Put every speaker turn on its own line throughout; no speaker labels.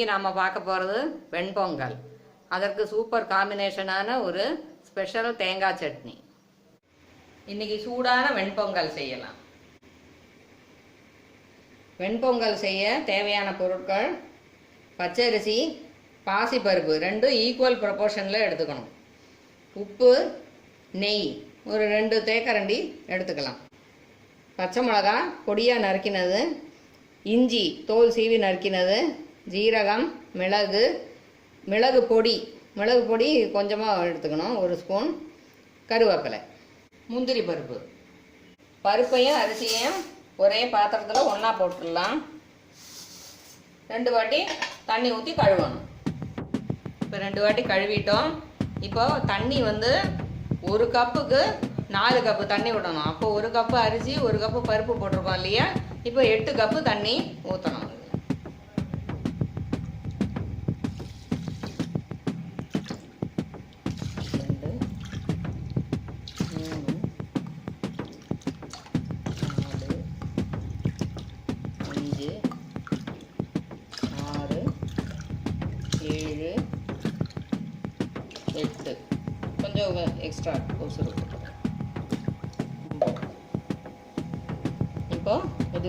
இன்றைக்கி நாம் பார்க்க போகிறது வெண்பொங்கல். அதற்கு சூப்பர் காம்பினேஷனான ஒரு ஸ்பெஷல் தேங்காய் சட்னி. இன்றைக்கி சூடான வெண்பொங்கல் செய்யலாம். வெண்பொங்கல் செய்ய தேவையான பொருட்கள்: பச்சரிசி, பாசிப்பருப்பு ரெண்டும் ஈக்குவல் ப்ரொபோர்ஷனில் எடுத்துக்கணும். உப்பு, நெய் ஒரு 2 தேக்கரண்டி எடுத்துக்கலாம். பச்சை மிளகா பொடியாக நறுக்கினது, இஞ்சி தோல் சீவி நறுக்கினது, ஜீரகம், மிளகு பொடி கொஞ்சமாக எடுத்துக்கணும், 1 ஸ்பூன், கருவேப்பிலை, முந்திரி பருப்பு. பருப்பையும் அரிசியையும் ஒரே பாத்திரத்தில் ஒன்றா போட்டுடலாம். 2 வாட்டி தண்ணி ஊற்றி கழுவணும். இப்போ 2 வாட்டி கழுவிட்டோம். இப்போ தண்ணி 1 கப்புக்கு 4 கப்பு தண்ணி விடணும். அப்போ 1 கப்பு அரிசி 1 கப்பு பருப்பு போட்டிருக்கோம் இல்லையா? இப்போ 8 கப்பு தண்ணி ஊற்றணும். கொஞ்சம் எக்ஸ்ட்ரா உசுறு. இப்போ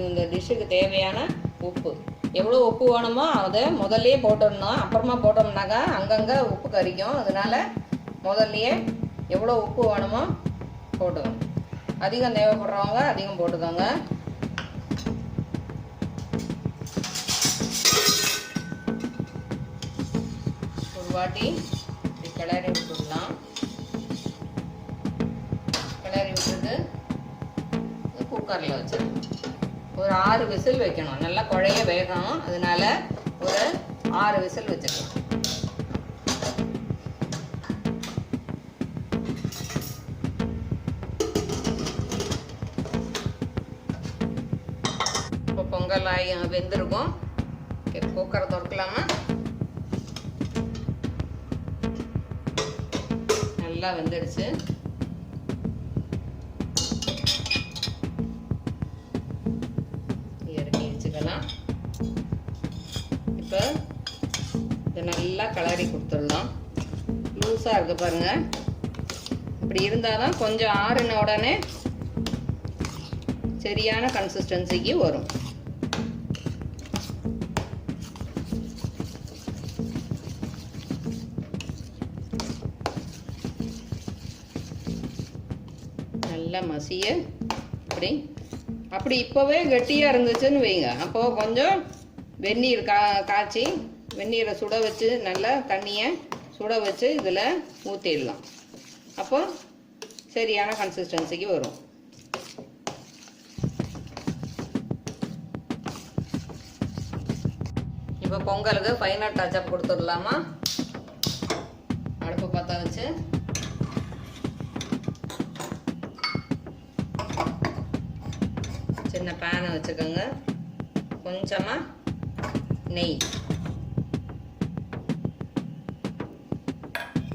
இந்த டிஷ்ஷுக்கு தேவையான உப்பு, எவ்வளோ உப்பு வேணுமோ அதை முதல்லையே போட்டுடணும். அப்புறமா போட்டோம்னாக்கா அங்கங்கே உப்பு கறிக்கும். அதனால முதல்லையே எவ்வளோ உப்பு வேணுமோ போட்டுக்கணும். அதிகம் தேவைப்படுறவங்க அதிகம் போட்டுக்கோங்க. ஒரு வாட்டி கிளறி விட்டுடலாம். கிளறி விட்டுட்டு குக்கரில் வச்சிடணும். ஒரு 6 விசில் வைக்கணும். நல்லா குழைய வேகணும். அதனால ஒரு 6 விசில் வச்சுக்கலாம். இப்போ பொங்கல் ஆகி வெந்திருக்கும். குக்கரை திறக்கலாமா? நல்லா வெந்துடுச்சு. இறக்கி வச்சுக்கலாம். இப்போ இதை நல்லா கிளறி கொடுத்துடலாம். லூஸாக இருக்கு பாருங்க. இப்படி இருந்தால் தான் கொஞ்சம் ஆறின உடனே சரியான கன்சிஸ்டன்சிக்கு வரும். நல்லா மசிய அப்படி இப்போவே கெட்டியாக இருந்துச்சுன்னு வைங்க. அப்போது கொஞ்சம் வெந்நீர் காய்ச்சி வெந்நீரை சுட வச்சு நல்லா தண்ணியை சுட வச்சு இதில் ஊற்றிடலாம். அப்போ சரியான கன்சிஸ்டன்சிக்கு வரும். இப்போ பொங்கலுக்கு ஃபைனல் டச்சப் கொடுத்துடலாமா? அடுப்பு பற்ற வச்சு சின்ன பேனை வச்சுக்கோங்க. கொஞ்சமாக நெய்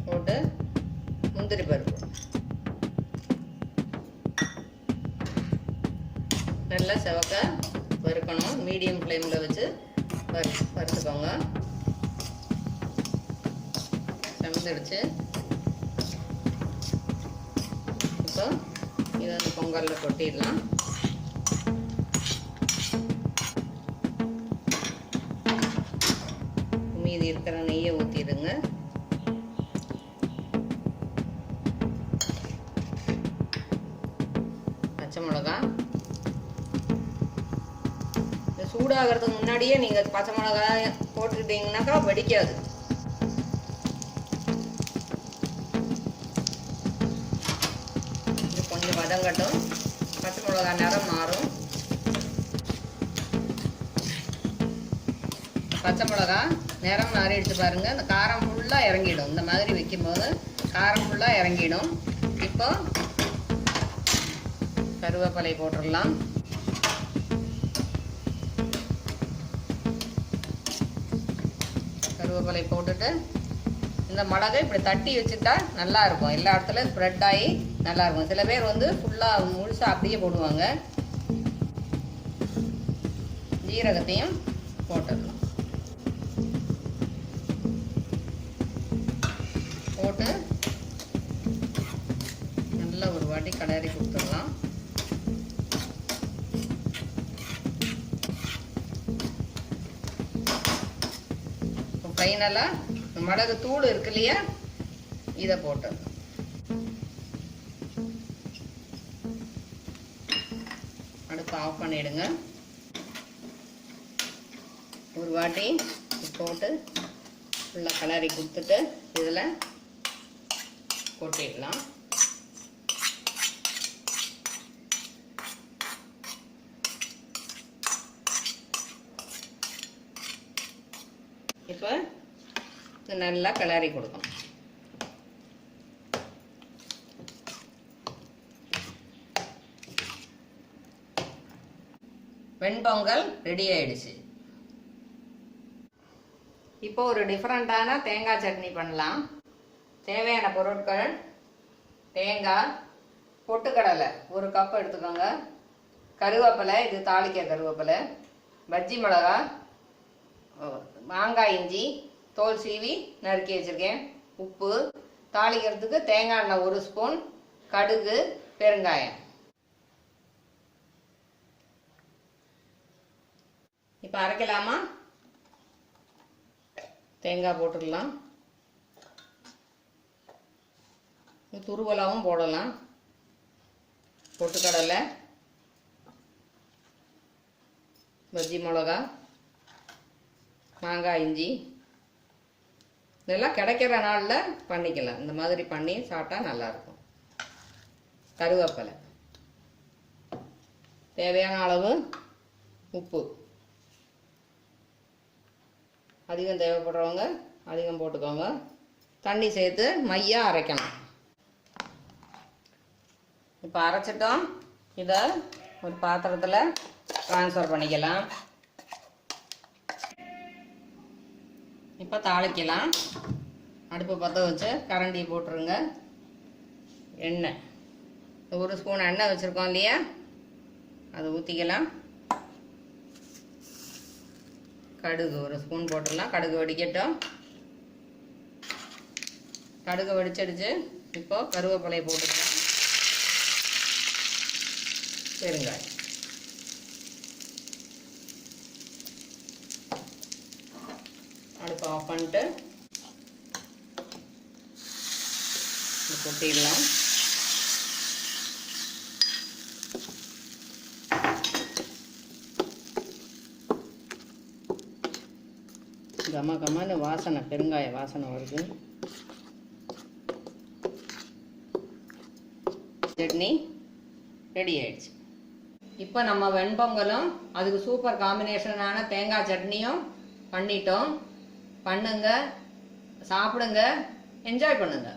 போட்டு முந்திரி பருப்பு நல்லா செவக்க வறுக்கணும். மீடியம் ஃப்ளேமில் வச்சு வறுத்துக்கோங்க. செவந்துடுச்சு. இப்போ இதை பொங்கலில் கொட்டிடலாம். மீதி இருக்கிற நெய்யை ஊற்றிடுங்க. பச்சை மிளகா இந்த சூடாகிறதுக்கு முன்னாடியே நீங்கள் பச்சை மிளகாய் போட்டுக்கிட்டீங்கன்னாக்கா வெடிக்காது. இது கொஞ்சம் வதங்கட்டும். பச்சை மிளகா நிறம் மாறும். பச்சை மிளகா நிறம் மாறிடுச்சு பாருங்கள். இந்த காரம் ஃபுல்லாக இறங்கிடும். இந்த மாதிரி வைக்கும்போது காரம் ஃபுல்லாக இறங்கிடும். இப்போ கருவேப்பிலை போட்டுடலாம். கருவேப்பிலை போட்டுட்டு இந்த மிளகை இப்படி தட்டி வச்சுட்டா நல்லாயிருக்கும். எல்லா இடத்துலையும் ஸ்ப்ரெட் ஆகி நல்லாயிருக்கும். சில பேர் ஃபுல்லாக முழுசாக அப்படியே போடுவாங்க. ஜீரகத்தையும் போட்டுடலாம். ஃபைனலாக மிளகு தூள் இருக்கு இல்லையா, இதை போட்டு அடுப்பு ஆஃப் பண்ணிடுங்க. ஒரு வாட்டி போட்டு ஃபுல்லாக கலரி கொடுத்துட்டு இதில் கொட்டிடலாம். இப்போ இது நல்லா கிளறி கொடுக்கணும். வெண்பொங்கல் ரெடி ஆயிடுச்சு. இப்போ ஒரு டிஃப்ரெண்ட்டான தேங்காய் சட்னி பண்ணலாம். தேவையான பொருட்கள்: தேங்காய், பொட்டுக்கடலை 1 கப் எடுத்துக்கோங்க, கருவேப்பிலை, இது தாளிக்க கருவேப்பிலை, பஜ்ஜி மிளகா, மாங்காய், இஞ்சி தோல் சீவி நறுக்கி வச்சுருக்கேன், உப்பு, தாளிக்கிறதுக்கு தேங்காய் எண்ணெய் 1 ஸ்பூன், கடுகு, பெருங்காயம். இப்போ அரைக்கலாமா? தேங்காய் போட்டுடலாம். துருவலாவும் போடலாம். பொட்டுக்கடலை, பஜ்ஜி மிளகா, மாங்காய், இஞ்சி இதெல்லாம் கிடைக்கிற நாளில் பண்ணிக்கலாம். இந்த மாதிரி பண்ணி சாப்பிட்டா நல்லாயிருக்கும். கருவேப்பிலை, தேவையான அளவு உப்பு, அதிகம் தேவைப்படுறவங்க அதிகம் போட்டுக்கோங்க. தண்ணி சேர்த்து மையாக அரைக்கணும். இப்போ அரைச்சிட்டோம். இதை ஒரு பாத்திரத்தில் ட்ரான்ஸ்ஃபர் பண்ணிக்கலாம். இப்போ தாளிக்கலாம். அடுப்பு பற்ற வச்சு கரண்டி போட்டுருங்க. எண்ணெய் 1 ஸ்பூன் எண்ணெய் வச்சுருக்கோம் இல்லையா, அதை ஊற்றிக்கலாம். கடுகு 1 ஸ்பூன் போட்டுடலாம். கடுகு வெடிக்கட்டும். கடுகு வெடிச்சிடுச்சு. இப்போ கருவேப்பிலையை போட்டுக்கலாம். பெருங்காயம், அடுப்பு ஆஃப் பண்ணிட்டு கொட்டிடலாம். கமகமான வாசனை, பெருங்காய வாசனை வருது. சட்னி ரெடி ஆயிடுச்சு. இப்போ நம்ம வெண்பொங்கலும் அதுக்கு சூப்பர் காம்பினேஷனான தேங்காய் சட்னியும் பண்ணிட்டோம். பண்ணுங்க, சாப்பிடுங்க, என்ஜாய் பண்ணுங்க.